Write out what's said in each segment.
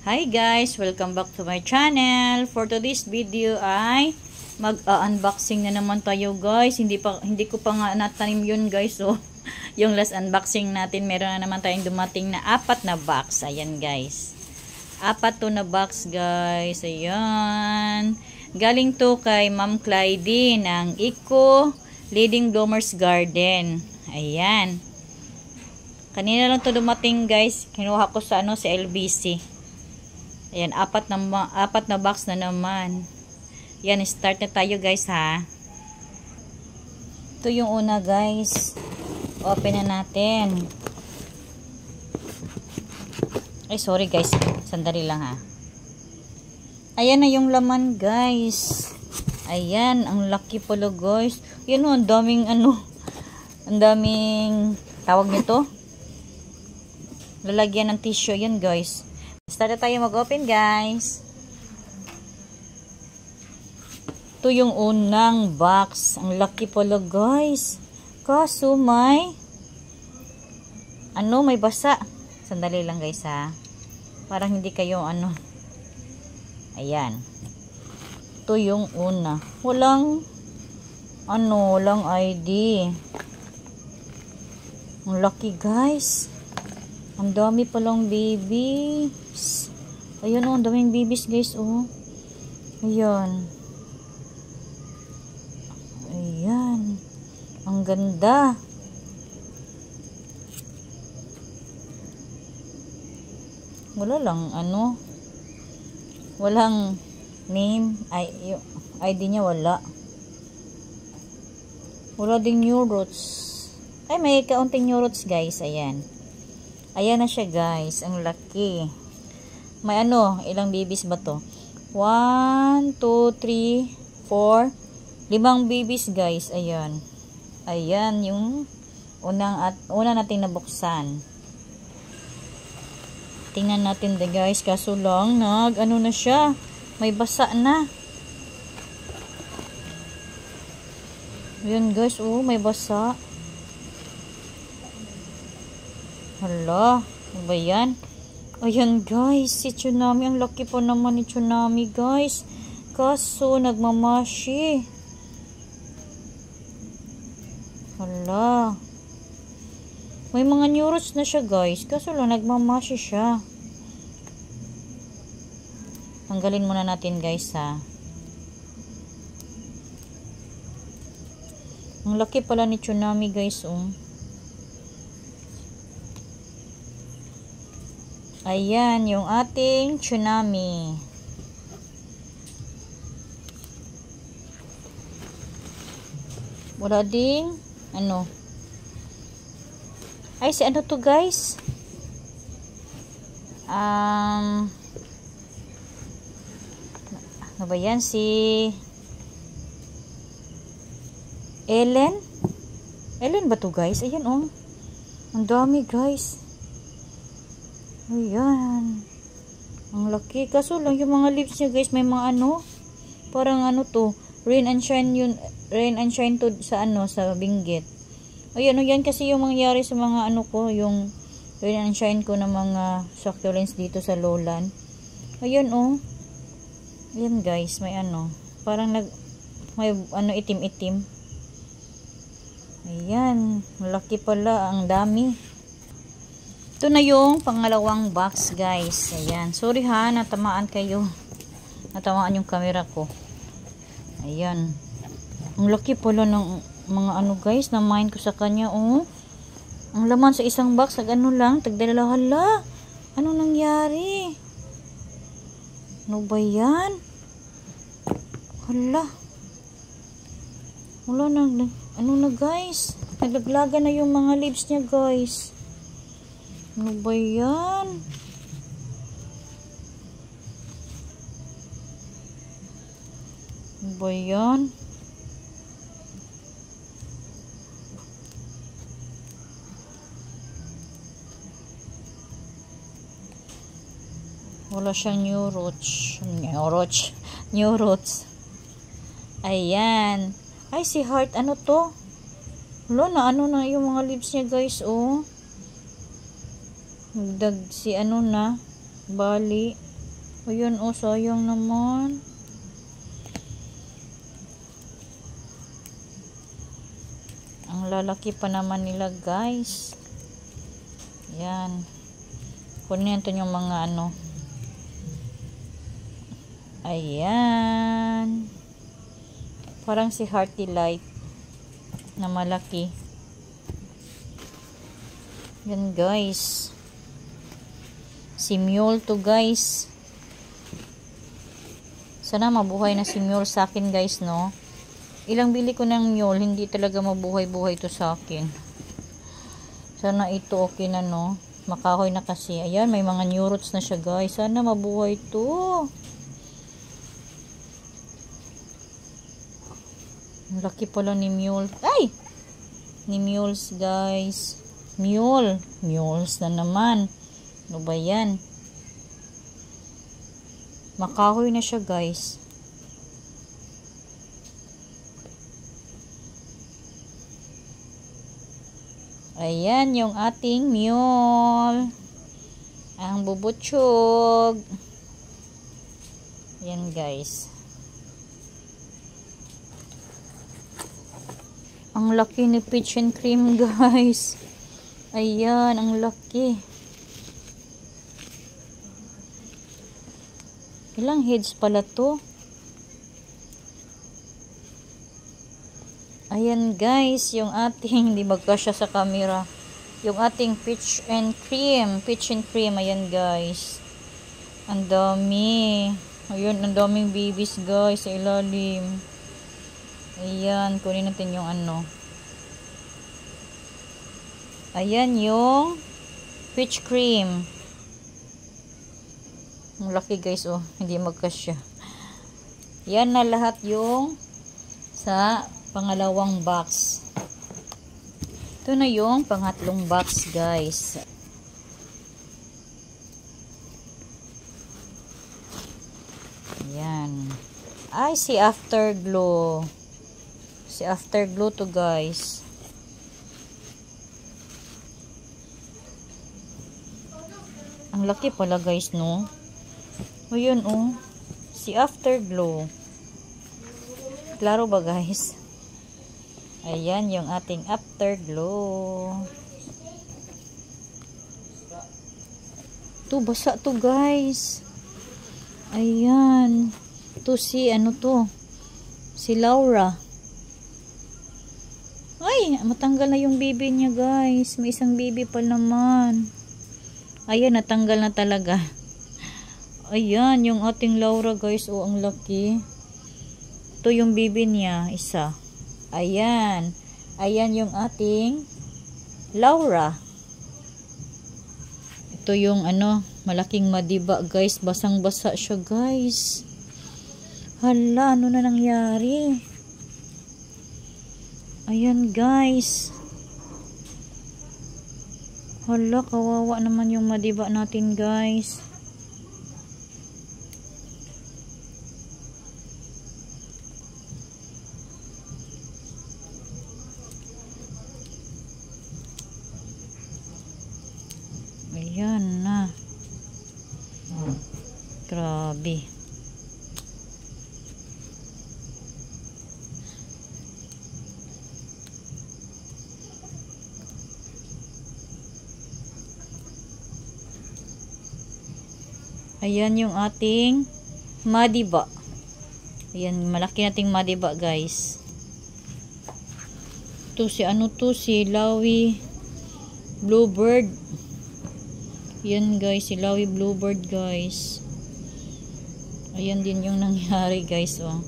Hi guys! Welcome back to my channel. For today's video ay mag-unboxing na naman tayo guys. Hindi ko pa nga natanim yun guys. So, yung last unboxing natin, meron na naman tayong dumating na 4 na box. Ayan guys. 4 to na box guys. Ayan. Galing to kay Ma'am Clyde ng Eco Leading Bloomers Garden. Ayan. Kanina lang to dumating guys. Kinuha ko sa sa LBC. Ayan, 4 na box na naman. Yan, start na tayo guys ha. Ito yung una guys. Open na natin. Ay, sorry guys. Sandali lang ha. Ayan na yung laman guys. Ayan, ang laki pala guys. Yan o, ang daming ang daming tawag nito. Lalagyan ng tissue yan guys. Start na tayo mag-open guys. Ito yung unang box. Ang laki pala guys. Kaso may may basa. Sandali lang guys ha. Parang hindi kayo Ayan. Ito yung una. Walang ID. Ang laki guys. Ang dami palang babies. Ayan ang daming babies guys Ayan. Ayan. Ang ganda. Wala lang walang name. ID niya wala. Wala ding new roots. Ay, may kaunting new roots guys. Ayan. Ayan na siya guys. Ang laki. May ilang babies ba to? 1, 2, 3, 4. 5 babies guys. Ayan. Ayan yung una nating nabuksan. Tingnan natin guys. Kaso lang na siya. May basa na. Ayan guys. May basa. Hala, ano ba yan? Ayan guys, si Tsunami. Ang laki po naman ni Tsunami guys. Kaso, nagmamashi. Hala. May mga new roots na siya guys. Kaso lang, nagmamashi siya. Tanggalin muna natin guys ha. Ang laki pala ni Tsunami guys Ayan, yung ating Tsunami. Wala ding, Ay, si to guys? Ano ba yan? Si Ellen? Ellen ba to guys? Ayan Ang dami guys. Ayan. Ang laki. Kaso lang yung mga leaves niya guys, may mga parang to, rain and shine to sa sa binggit. Ayan, yan kasi yung mangyari sa mga ko, yung rain and shine ko ng mga succulents dito sa lowland. Ayan Ayan guys, may parang may itim-itim. Ayan, malaki pala, ang dami. Ito na yung pangalawang box guys. Ayan. Sorry ha, natamaan kayo. Natamaan yung camera ko. Ayan. Ang laki pala ng mga guys, namain ko sa kanya Ang laman sa isang box, lang, tagdala. Hala. Ano nangyari? Ano ba yan? Hala. Wala na guys. Naglaglaga na yung mga leaves niya guys. Ano ba yan? Ano ba yan? Wala siyang new roots. New roots. Ayan. Ay, si Heart. Ano to? Wala na yung mga leaves niya guys si na bali Ayun, oh, sayang naman. Ang lalaki pa naman nila, guys. Yan. Kunin natin yung mga ano. Ayan. Parang si Hearty Light na malaki. Yan, guys. Si Mule to, guys. Sana mabuhay na si Mule sa akin, guys, no? Ilang bili ko ng Mule, hindi talaga mabuhay-buhay to sa akin. Sana ito okay na, no? Makahoy na kasi. Ayan, may mga new roots na siya, guys. Sana mabuhay to. Ang laki pala ni Mule. Ay! Ni Mules, guys. Mules na naman. Ano ba yan? Makahoy na siya, guys. Ayan yung ating Mule. Ang bubutsyog. Ayan, guys. Ang laki ni Peach and Cream, guys. Ayan, ang laki. Ilang heads pala to? Ayan, guys, yung ating, di magkasya sa camera, yung ating Peach and Cream, ayan, guys. Ang dami. Ayun, ang daming babies, guys, sa ilalim. Ayan, kunin natin yung ano. Ayan yung Peach Cream. Ang laki, guys, oh, hindi magkasya. Yan na lahat yung sa pangalawang box. Ito na yung pangatlong box, guys. Ayan. Ay, si Afterglow. Si Afterglow to, guys. Ang laki pala, guys, no? O, yun, oh. Si Afterglow. Klaro ba, guys? Ayan yung ating Afterglow. Ito, basa to, guys. Ayan. Ito si, ano to? Si Laura. Ay, matanggal na yung baby niya, guys. May isang baby pa naman. Ayan, natanggal na talaga. Ayan, yung ating Laura, guys. Oh, ang laki. Ito yung baby niya, isa. Ayan. Ayan yung ating Laura. Ito yung ano, malaking madiba, guys. Basang-basa siya, guys. Hala, ano na nangyari? Ayan, guys. Hala, kawawa naman yung madiba natin, guys. Ayan na. Grabe. Ayan yung ating madiba. Ayan, malaki nating madiba, guys. Ito si ano to, si Lawi Bluebird. Yan, guys, si Lawi Bluebird, guys. Ayan din yung nangyari, guys, oh.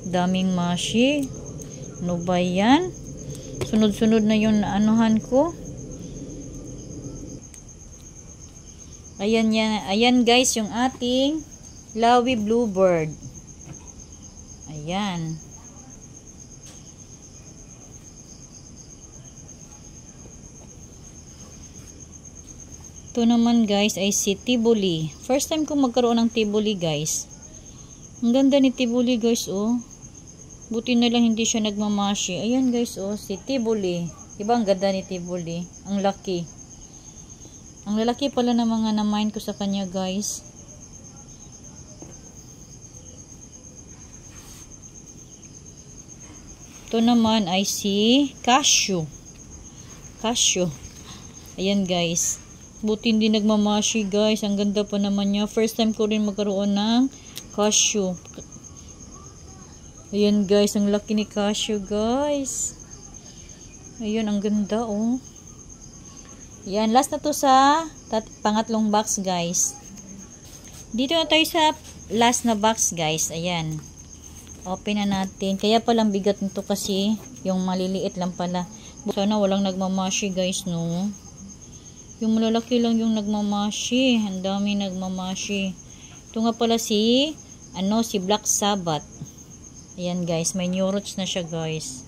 Daming mashi. Ano ba yan? Sunod-sunod na yung anuhan ko. Ayan yan. Ayan, guys, yung ating Lawi Bluebird. Ayan. Ito naman, guys, ay si Tibuli. First time ko magkaroon ng Tibuli, guys. Ang ganda ni Tibuli, guys, oh. Buti na lang hindi siya nagmamashi. Ayan, guys, oh, si Tibuli. Diba ang ganda ni Tibuli? Ang laki. Ang lalaki pala ng mga na-mind ko sa kanya, guys. Ito naman ay si Cashew. Cashew. Ayan, guys. Buti hindi nagmamashi, guys. Ang ganda pa naman niya. First time ko rin magkaroon ng cashew. Ayan, guys. Ang laki ni cashew, guys. Ayan, ang ganda, oh. Ayan, last na to sa pangatlong box, guys. Dito na tayo sa last na box, guys. Ayan. Open na natin. Kaya palang bigat nito kasi yung maliliit lang pala. Sana walang nagmamashi, guys, no? Yung malalaki lang yung nagmamashi. Ang dami nagmamashi. Ito nga pala si Black Sabbath. Ayan, guys. May new roots na siya, guys.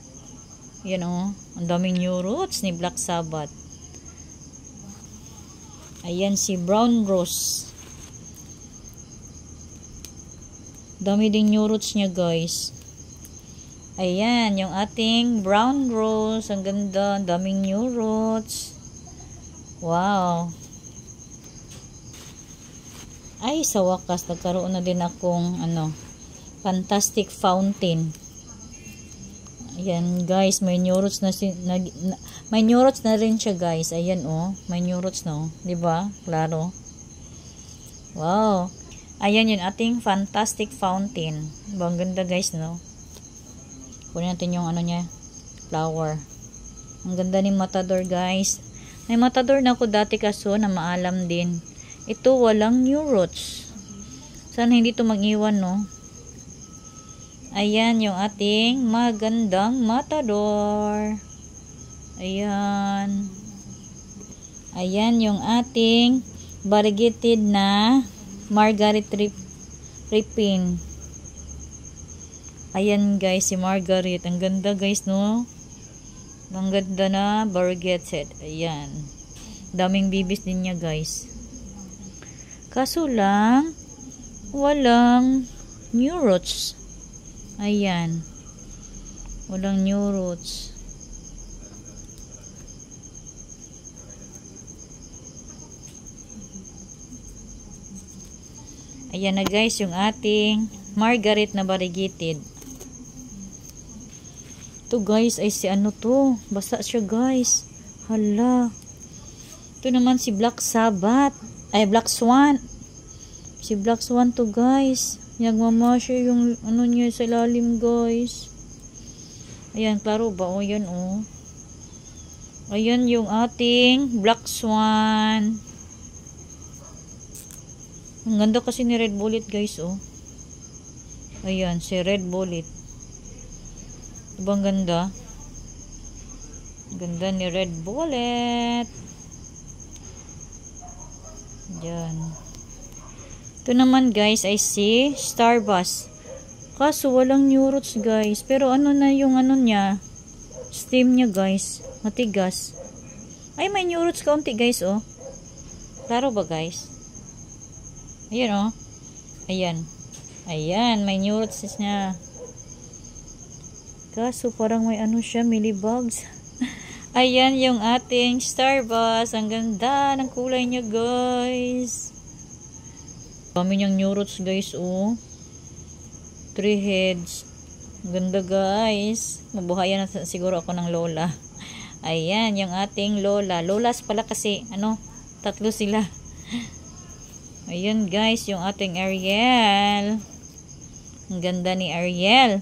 Ayan, oh. Ang daming new roots ni Black Sabbath. Ayan, si Brown Rose. Dami ding new roots niya, guys. Ayan, yung ating Brown Rose. Ang ganda. Ang daming new roots. Wow. Ay, sa wakas, nagkaroon na din akong, Fantastic Fountain. Ayan, guys. May new roots na, may new roots na rin siya, guys. Ayan, oh. May new roots, no? Diba? Klaro. Wow. Ayan yun, ating Fantastic Fountain. Ang ganda, guys, no? Kunin natin yung niya, flower. Ang ganda ni Matador, guys. May Matador na ako dati kaso na maalam din. Ito, walang new roots. Sana hindi ito mag-iwan, no? Ayan yung ating magandang Matador. Ayan. Ayan yung ating variegated na Margaret Ripin. Ayan, guys, si Margaret. Ang ganda, guys, no? Ang ganda na variegated. Ayan. Daming bibis din niya, guys. Kaso lang, walang new roots. Ayan. Walang new roots. Ayan na, guys, yung ating Margaret na variegated. Ito, guys, ay si to. Basa siya, guys. Hala. Ito naman si Black Sabbath. Ay, Black Swan. Si Black Swan to, guys. Nagmama siya yung niya sa ilalim, guys. Ayan, klaro ba? O, yan, o. Ayan yung ating Black Swan. Ang ganda kasi ni Red Bullet, guys, oh. Ayan, si Red Bullet. Diba ang ganda? Ganda ni Red Bullet. Ayan. Ito naman, guys, ay si Starbuzz. Kaso walang new roots, guys. Pero na yung niya? Stem niya, guys. Matigas. Ay, may new roots kaunti, guys, oh. Klaro ba, guys? Ayan, oh. Ayan. Ayan, may new roots niya. Kaso parang may siya, millibugs. Ayan yung ating Starbuzz. Ang ganda ng kulay niya, guys. Dami niyang new roots, guys, oh. 3 heads. Ang ganda, guys. Mabuhayan na siguro ako ng lola. Ayan, yung ating lola. Lolas pala kasi, tatlo sila. Ayan, guys, yung ating Ariel. Ang ganda ni Ariel.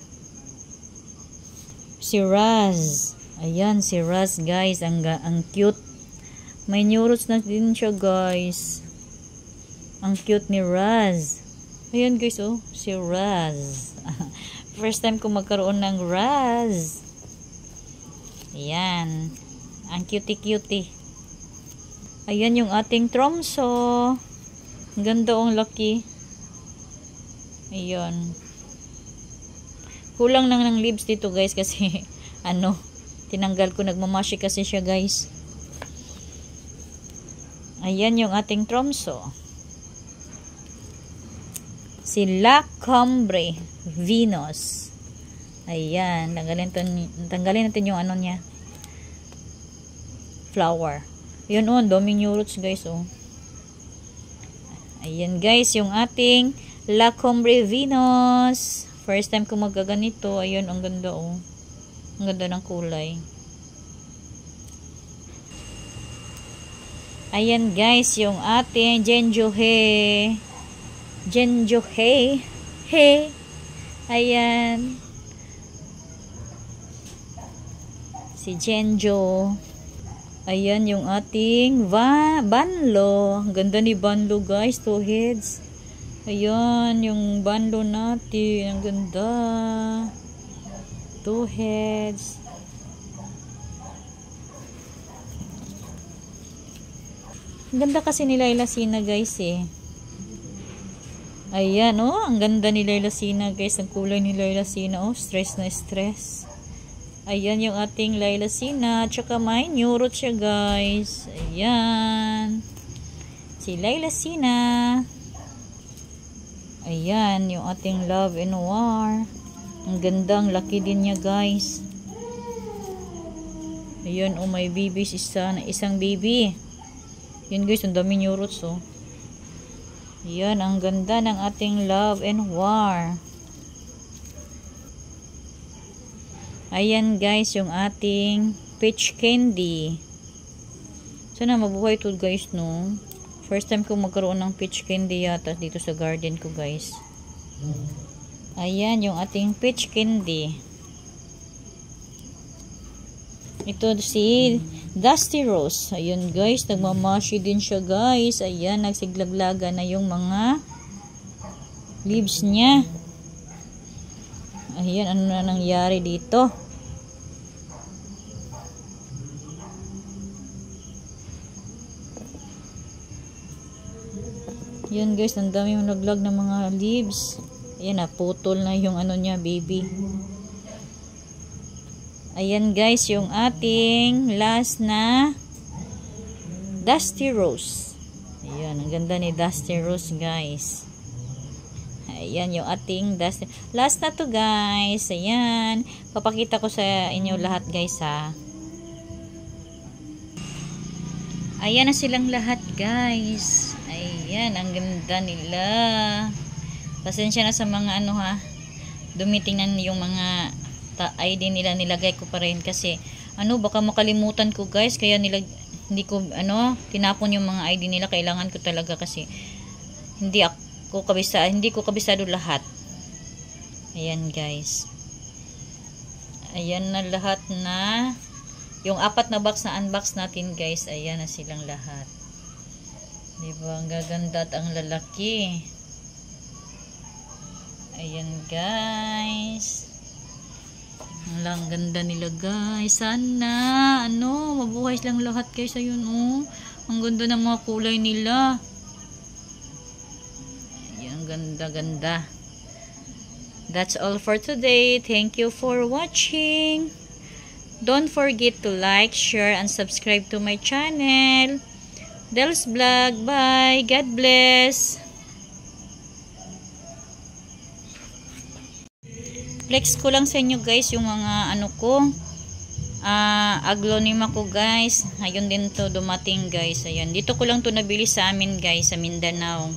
Si Raz. Ayan, si Raz, guys. Ang cute. May new roots na din siya, guys. Ang cute ni Raz. Ayan, guys, oh. Si Raz. First time ko magkaroon ng Raz. Ayan. Ang cutie-cutie. Ayan yung ating Tromso. Ang ganda, ang laki. Ayan. Kulang lang ng leaves dito, guys, kasi tinanggal ko, nagmamashi kasi siya, guys. Ayan yung ating Tromso. Si Lacombe Venus. Ayan, tanggalin natin yung niya. Flower. Yun oh, daming new roots guys oh. Ayan guys, yung ating Lacombe Venus. First time ko magaganito. Ayun, ang ganda oh. Ang ganda ng kulay. Ayan guys, yung ating Genjohe. Genjohe. He. Ayan. Si Genjo. Ayan yung ating banlo. Ang ganda ni banlo guys. 2 heads. Ayan yung banlo natin. Ang ganda. 2 heads. Ang ganda kasi ni Laila Sina guys eh. Ayan oh. Ang ganda ni Laila Sina guys. Ang kulay ni Laila Sina oh. Stress na stress. Ayan yung ating Laila Sina. Tsaka may new root siya guys. Ayan. Si Laila Sina. Ayan yung ating Love and War. Ang ganda. Ang laki din niya guys. Ayan oh, may babies. Isang baby. Yun guys. Ang dami new roots oh. Ayan. Ang ganda ng ating Love and War. Ayan guys, yung ating peach candy. Sana mabuhay to guys, no? First time ko magkaroon ng peach candy yata dito sa garden ko guys. Ayan yung ating peach candy. Ito si Dusty Rose. Ayan guys, nagmamashi din siya guys. Ayan, nagsiglaglaga na yung mga leaves niya. Ayan, ano na nangyari dito? Ayan guys, ang dami yung naglag ng mga leaves. Ayan, naputol na yung ano niya, baby. Ayan guys, yung ating last na Dusty Rose. Ayan, ang ganda ni Dusty Rose guys. Ayan yung ating dusty. Last na to guys. Ayan. Papakita ko sa inyo lahat guys ha. Ayan na silang lahat guys. Ayan. Ang ganda nila. Pasensya na sa mga ano ha. Dumitingnan yung mga ID nila. Nilagay ko pa rin kasi ano baka makalimutan ko guys. Kaya hindi ko ano tinapon yung mga ID nila. Kailangan ko talaga kasi hindi ko kabisado lahat. Ayan guys. Ayan na lahat na yung 4 na box na unbox natin guys. Ayan na silang lahat. Diba? Ang gaganda at ang lalaki. Ayan guys. Ang ganda nila guys. Sana ano mabuhay lang lahat guys. Ayun oh. Ang ganda ng mga kulay nila. Ganda. That's all for today. Thank you for watching. Don't forget to like, share, and subscribe to my channel. Del's Vlog. Bye. God bless. Flex ko lang sa inyo guys yung mga ano ko. Aglonema ko guys. Ayun din to dumating guys. Ayan. Dito ko lang to nabili sa amin guys sa Mindanao.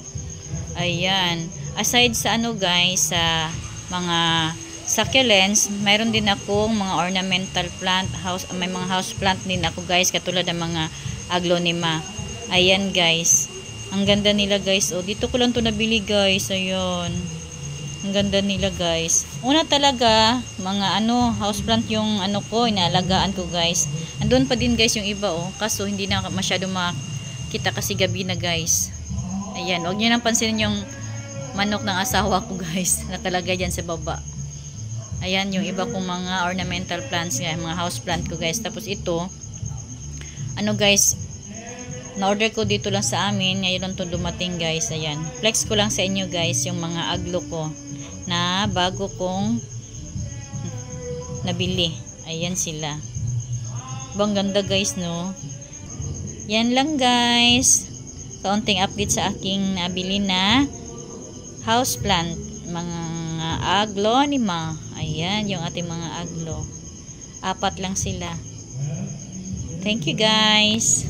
Ayan. Aside sa ano guys, sa mga succulents, mayroon din akong mga ornamental plant, may mga house plant din ako guys, katulad ng mga aglonema. Ayan guys. Ang ganda nila guys. Oh, dito ko lang to nabili guys. Ayun. Ang ganda nila guys. Una talaga, mga ano, house plant yung ano ko, inaalagaan ko guys. Andun pa din guys yung iba oh. Kaso hindi na masyado makita kasi gabi na guys. Ayan, huwag nyo nang pansinin yung manok ng asawa ko guys. Nakalagay dyan sa baba. Ayan, yung iba kong mga ornamental plants, mga house plant ko guys. Tapos ito, ano guys, na-order ko dito lang sa amin. Ngayon lang ito dumating guys. Ayan, flex ko lang sa inyo guys yung mga aglo ko na bago kong nabili. Ayan sila. Bang ganda guys no. Yan lang guys. Kaunting update sa aking nabili na house plant, mga aglonema. Ayan yung ating mga aglo. 4 lang sila. Thank you guys.